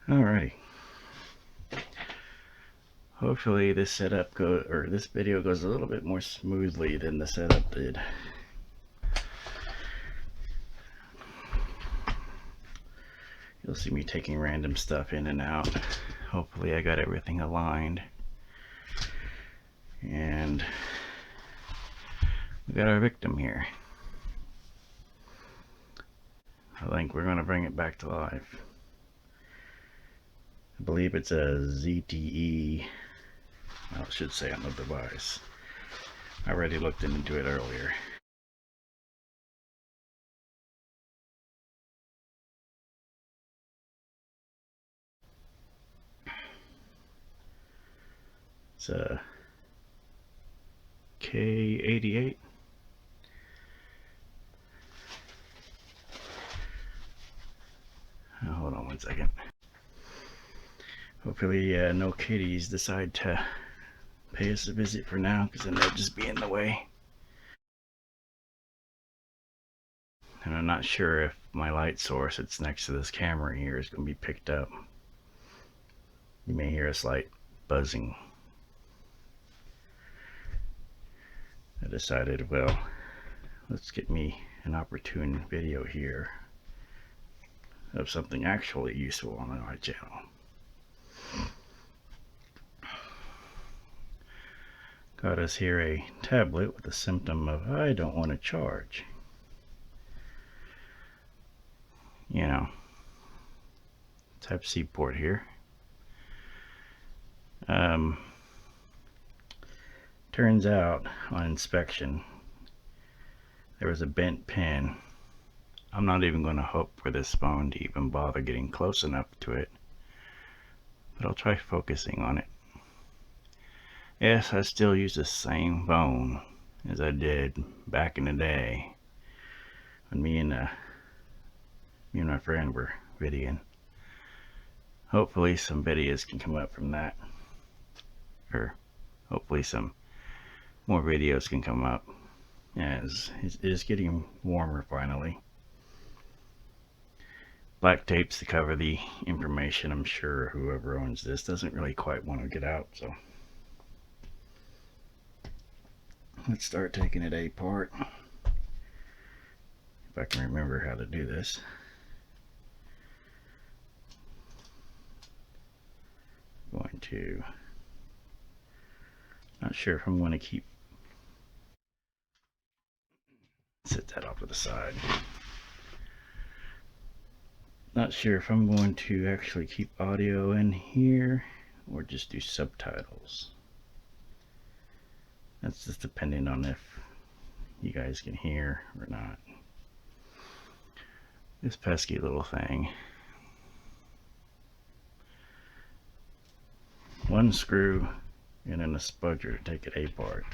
Alrighty. Hopefully this this video goes a little bit more smoothly than the setup did. You'll see me taking random stuff in and out. Hopefully I got everything aligned. And we got our victim here. I think we're going to bring it back to life. I believe it's a ZTE, well, it should say on the device. I already looked into it earlier. It's a K88. Oh, hold on one second. Hopefully no kitties decide to pay us a visit for now, because then they'll just be in the way. And I'm not sure if my light source that's next to this camera here is going to be picked up. You may hear a slight buzzing. I decided, well, let's get me an opportune video here of something actually useful on my channel. Got us here a tablet with a symptom of I don't want to charge. You know, Type-C port here. Turns out on inspection there was a bent pin. I'm not even going to hope for this phone to even bother getting close enough to it, but I'll try focusing on it. Yes, I still use the same phone as I did back in the day when me and my friend were videoing. Hopefully some videos can come up from that, or hopefully some more videos can come up, as it is getting warmer finally. Black tapes to cover the information. I'm sure whoever owns this doesn't really quite want to get out, so let's start taking it apart. If I can remember how to do this. I'm going to, not sure if I'm going to keep, set that off to the side. Not sure if I'm going to actually keep audio in here or just do subtitles. That's just depending on if you guys can hear or not. This pesky little thing. One screw and then a spudger to take it apart.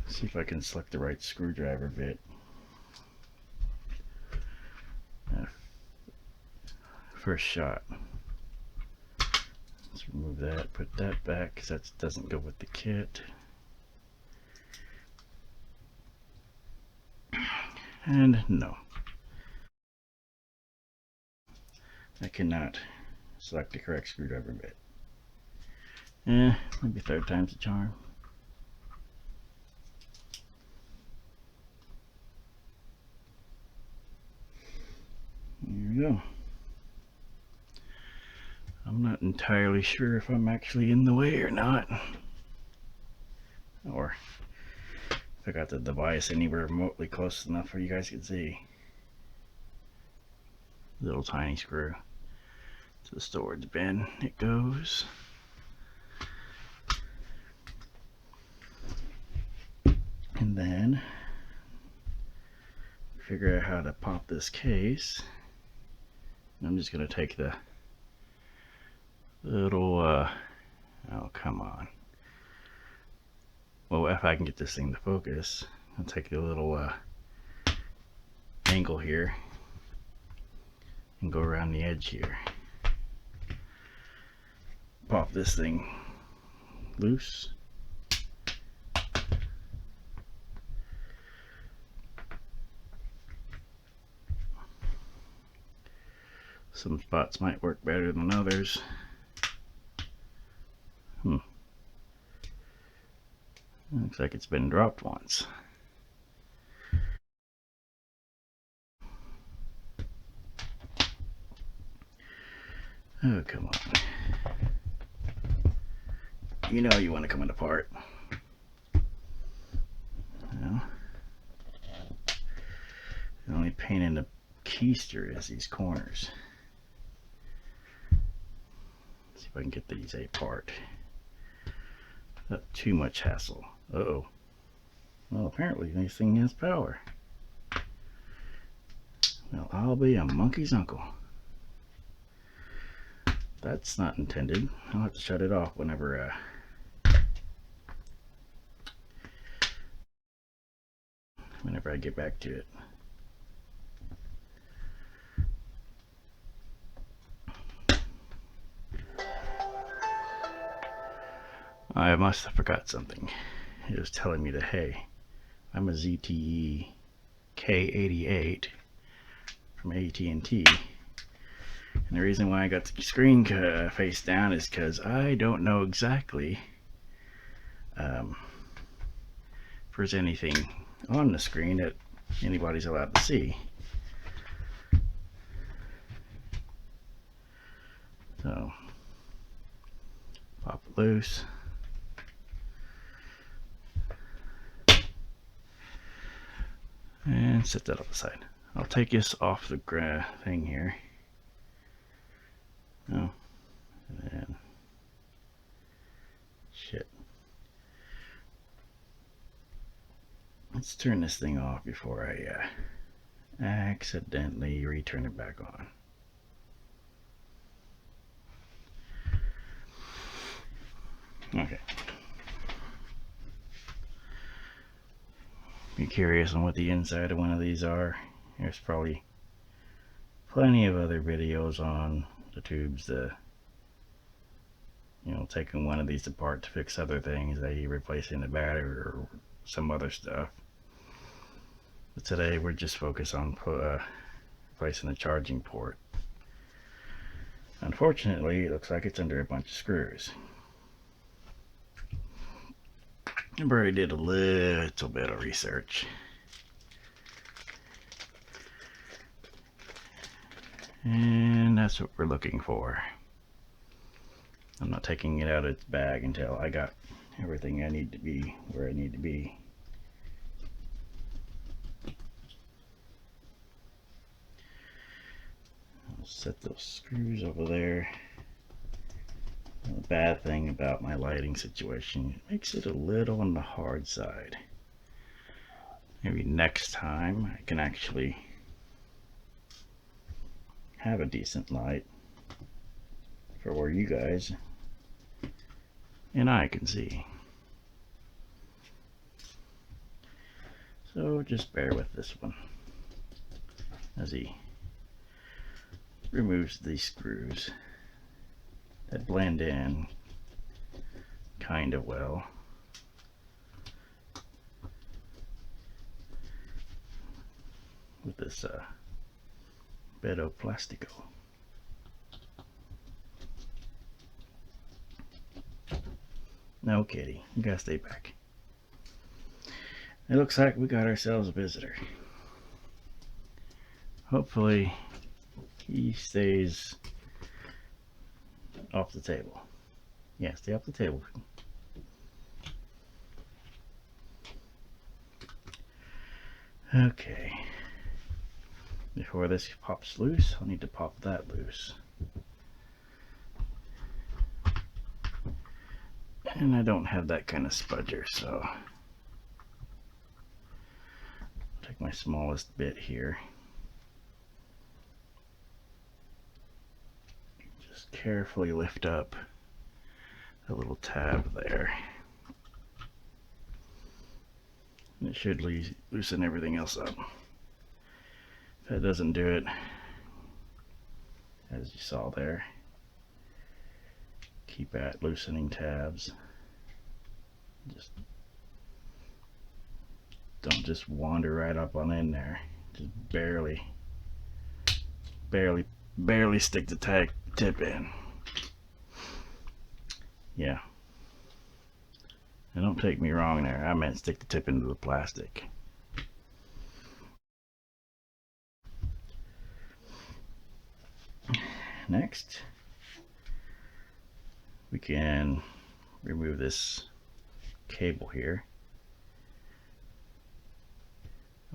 See if I can select the right screwdriver bit. First shot. Let's remove that, put that back because that doesn't go with the kit. And no, I cannot select the correct screwdriver bit. Maybe third time's a charm. Here we go. I'm not entirely sure if I'm actually in the way or not, or if I got the device anywhere remotely close enough where you guys can see. Little tiny screw to the storage bin it goes. And then figure out how to pop this case. I'm just going to take the little oh, come on. Well, if I can get this thing to focus, I'll take the little angle here and go around the edge here. Pop this thing loose. Some spots might work better than others. Looks like it's been dropped once. Oh, come on. You know you want to come it apart. Well, the only pain in the keister is these corners. Let's see if I can get these apart. Not too much hassle. Uh-oh. Well, apparently this thing has power. Well, I'll be a monkey's uncle. That's not intended. I'll have to shut it off whenever I get back to it. I must have forgot something. It was telling me that, hey, I'm a ZTE K88 from AT&T. And the reason why I got the screen face down is because I don't know exactly if there's anything on the screen that anybody's allowed to see. So, pop it loose. And set that on the side. I'll take this off the thing here. Oh, and then, shit. Let's turn this thing off before I accidentally return it back on. Okay. If you're curious on what the inside of one of these are, there's probably plenty of other videos on the tubes, taking one of these apart to fix other things, i.e. replacing the battery or some other stuff. But today we're just focused on replacing the charging port. Unfortunately, it looks like it's under a bunch of screws. I already did a little bit of research. And that's what we're looking for. I'm not taking it out of its bag until I got everything I need to be where I need to be. I'll set those screws over there. The bad thing about my lighting situation, it makes it a little on the hard side. Maybe next time I can actually have a decent light for where you guys and I can see. So just bear with this one as he removes these screws that blend in kind of well. With this bed of plastico. No, kitty, you gotta stay back. It looks like we got ourselves a visitor. Hopefully he stays off the table. Yeah, stay off the table. Okay. Before this pops loose, I'll need to pop that loose. And I don't have that kind of spudger, so I'll take my smallest bit here. Just carefully lift up the little tab there. And it should loosen everything else up. If that doesn't do it, as you saw there, keep at loosening tabs. Just don't just wander right up on in there. Just barely barely stick the tip in. Yeah. And don't take me wrong there. I meant stick the tip into the plastic. Next, we can remove this cable here.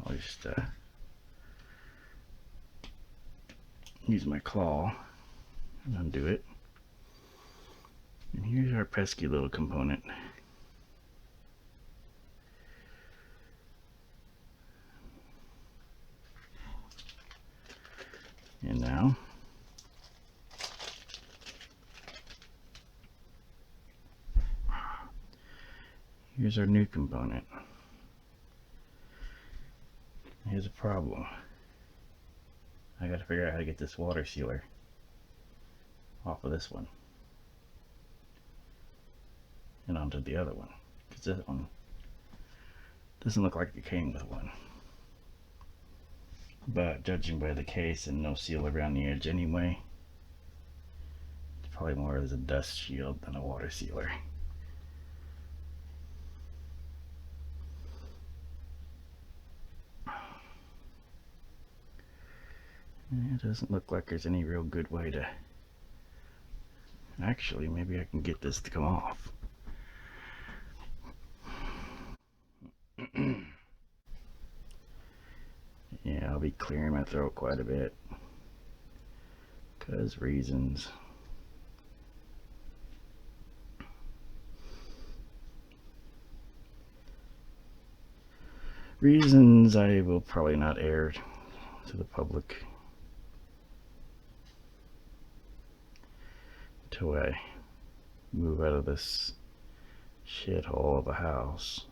I'll just use my claw and undo it. And here's our pesky little component. And now here's our new component. Here's a problem. I gotta figure out how to get this water sealer off of this one and onto the other one, because this one doesn't look like it came with one. But judging by the case and no seal around the edge anyway, it's probably more as a dust shield than a water sealer. It doesn't look like there's any real good way to... Actually, maybe I can get this to come off. Yeah, I'll be clearing my throat quite a bit, because reasons. Reasons I will probably not air to the public until I move out of this shithole of a house.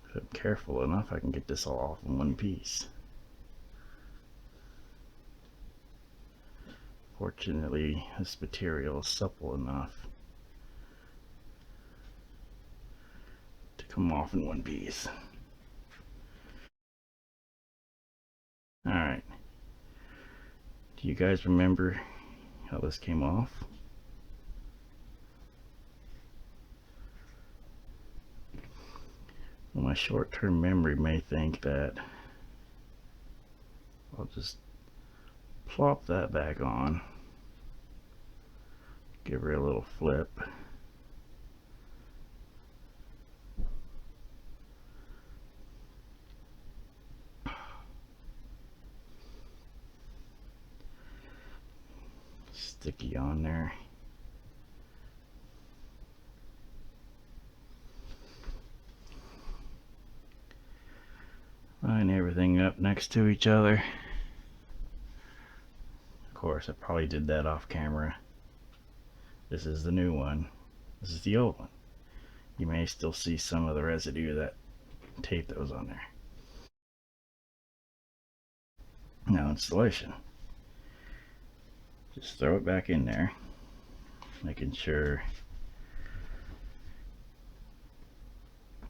If I'm careful enough, I can get this all off in one piece. Fortunately, this material is supple enough to come off in one piece. Alright. Do you guys remember how this came off? Well, my short-term memory may think that I'll just plop that back on, give her a little flip, sticky on there. Line everything up next to each other. Of course, I probably did that off camera. This is the new one. This is the old one. You may still see some of the residue of that tape that was on there. Now installation. Just throw it back in there, making sure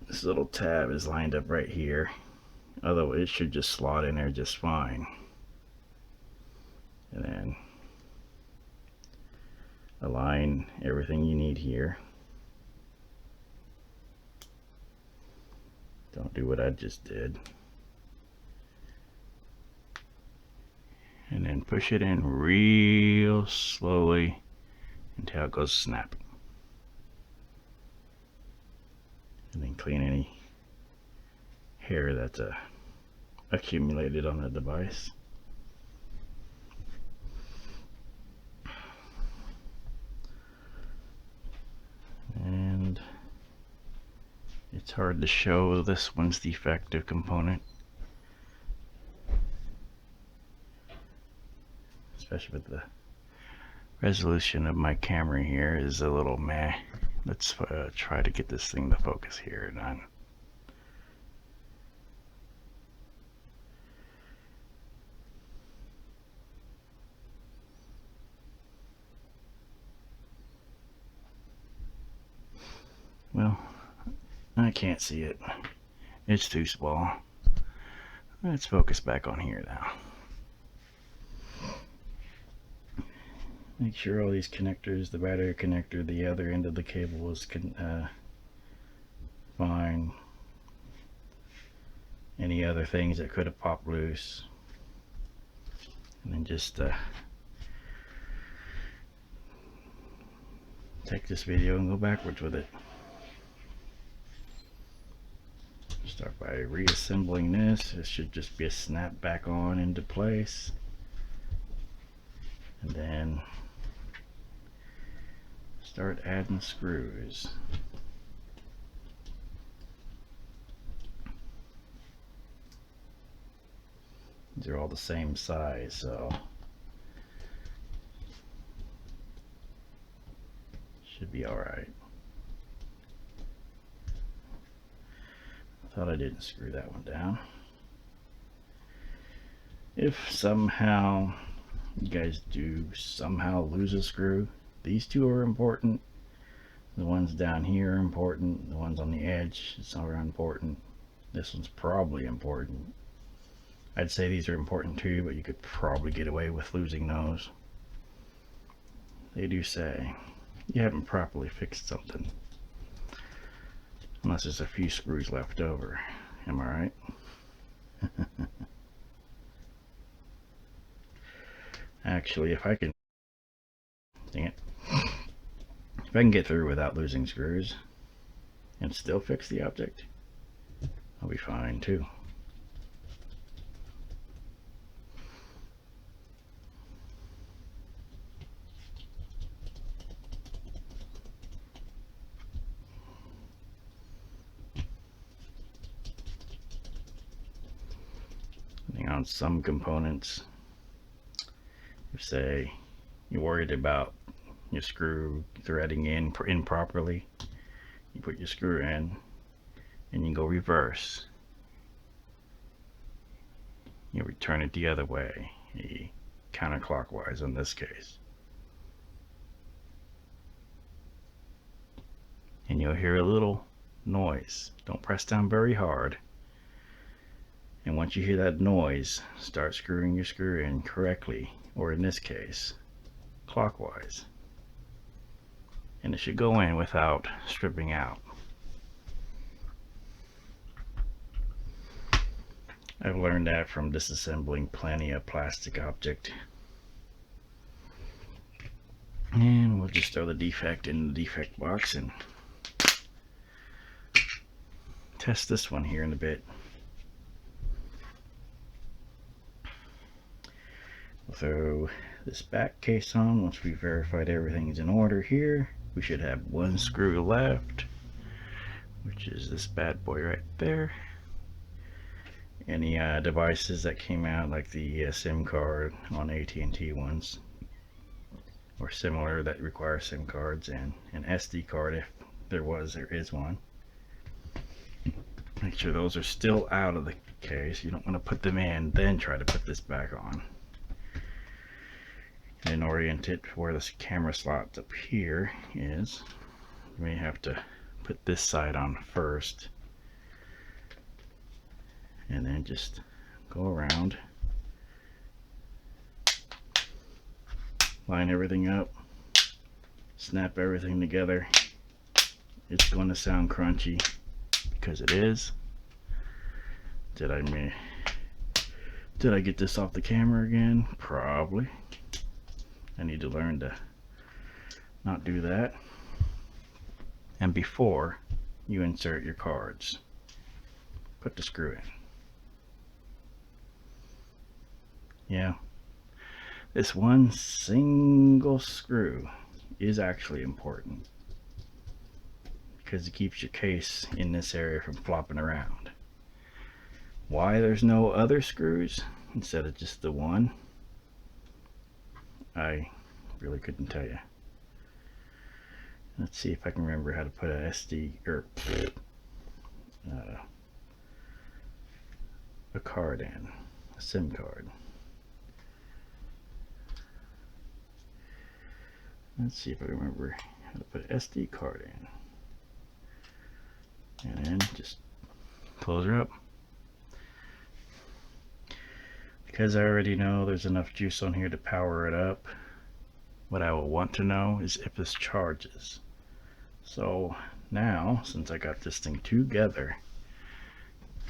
this little tab is lined up right here. Otherwise it should just slot in there just fine. And then align everything you need here. Don't do what I just did. And then push it in real slowly until it goes snap. And then clean any hair that's accumulated on the device. And it's hard to show this one's the defective component, especially with the resolution of my camera here is a little meh. Let's try to get this thing to focus here and on. Well, I can't see it. It's too small. Let's focus back on here now. Make sure all these connectors, the battery connector, the other end of the cable is fine. Any other things that could have popped loose. And then just take this video and go backwards with it. Start by reassembling this. It should just be a snap back on into place. And then start adding screws. These are all the same size, so should be alright. I thought I didn't screw that one down. If somehow you guys do somehow lose a screw, these two are important. The ones down here are important. The ones on the edge are important. This one's probably important. I'd say these are important too, but you could probably get away with losing those. They do say you haven't properly fixed something. Unless there's a few screws left over. Am I right? Actually, if I can... Dang it. If I can get through without losing screws and still fix the object, I'll be fine too. On some components, if say you're worried about your screw threading in improperly, you put your screw in and you go reverse. You return it the other way, counterclockwise in this case, and you'll hear a little noise. Don't press down very hard. And once you hear that noise, start screwing your screw in correctly, or in this case, clockwise. And it should go in without stripping out. I've learned that from disassembling plenty of plastic object. And we'll just throw the defect in the defect box and test this one here in a bit. We'll throw this back case on. Once we verified everything's in order here, we should have one screw left, which is this bad boy right there. Any devices that came out, like the SIM card on AT&T ones or similar that require SIM cards, and an SD card if there is one. Make sure those are still out of the case. You don't want to put them in then try to put this back on. And orient it where this camera slot up here is. You may have to put this side on first and then just go around, line everything up, snap everything together. It's going to sound crunchy because it is. Did I get this off the camera again? Probably. I need to learn to not do that. And before you insert your cards, put the screw in. Yeah, this one single screw is actually important because it keeps your case in this area from flopping around. Why there's no other screws instead of just the one, I really couldn't tell you. Let's see if I can remember how to put a SD or a card in, a SIM card. Let's see if I remember how to put an SD card in. And then just close her up. because I already know there's enough juice on here to power it up, what I will want to know is if this charges. So now, since I got this thing together,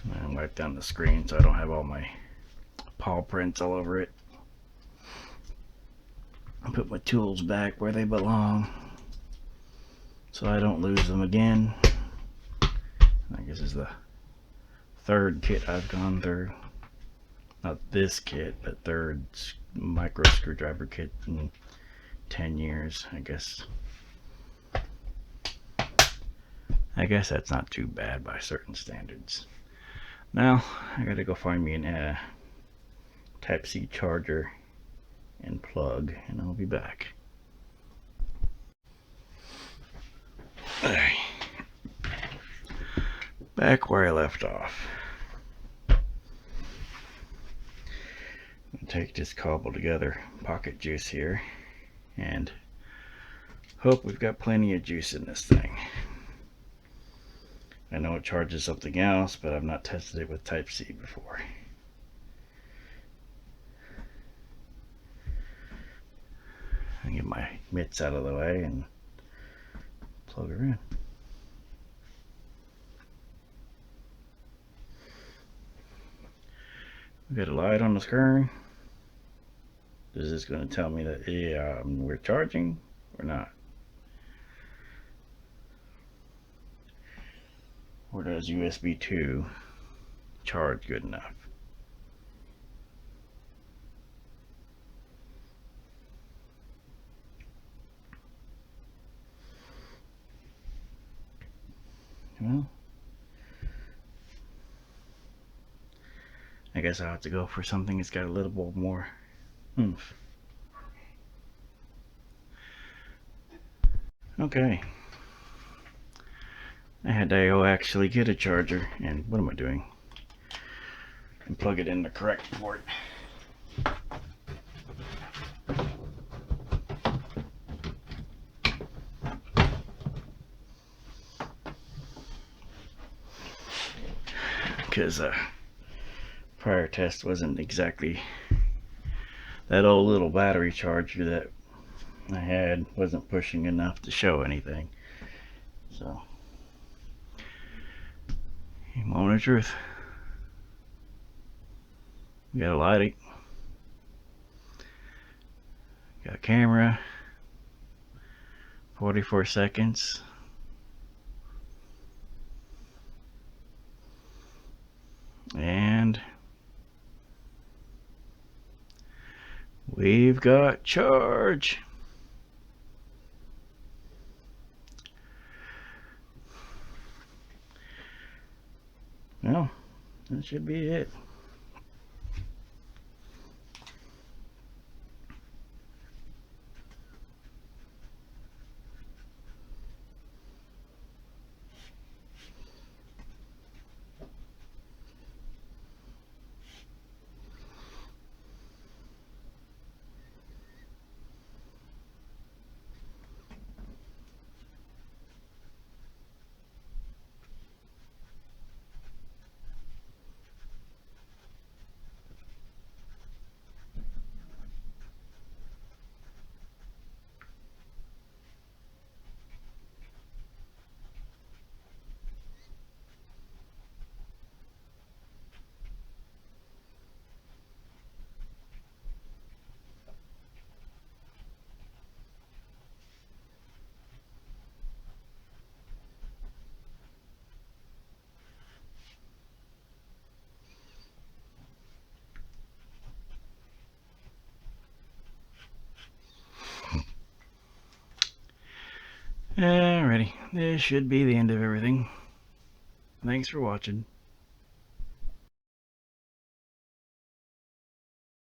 I'm going to wipe down the screen so I don't have all my paw prints all over it. I'll put my tools back where they belong so I don't lose them again. I guess this is the third kit I've gone through. Not this kit, but third micro screwdriver kit in 10 years, I guess. I guess that's not too bad by certain standards. Now, I gotta go find me a Type-C charger and plug, and I'll be back. Alright. Back where I left off. I'm gonna take this cobbled together pocket juice here and hope we've got plenty of juice in this thing. I know it charges something else, but I've not tested it with Type-C before. I get my mitts out of the way and plug her in. We got a light on the screen. Is this going to tell me that we're charging or not? Or does USB 2 charge good enough? Well, I guess I'll have to go for something that's got a little bit more oomph. Okay. I had to go actually get a charger, and what am I doing? And plug it in the correct port. Because prior test wasn't exactly that old little battery charger that I had wasn't pushing enough to show anything. So, moment of truth. We got a light, got a camera, 44 seconds. And we've got charge. Well, that should be it. Alrighty, this should be the end of everything. Thanks for watching.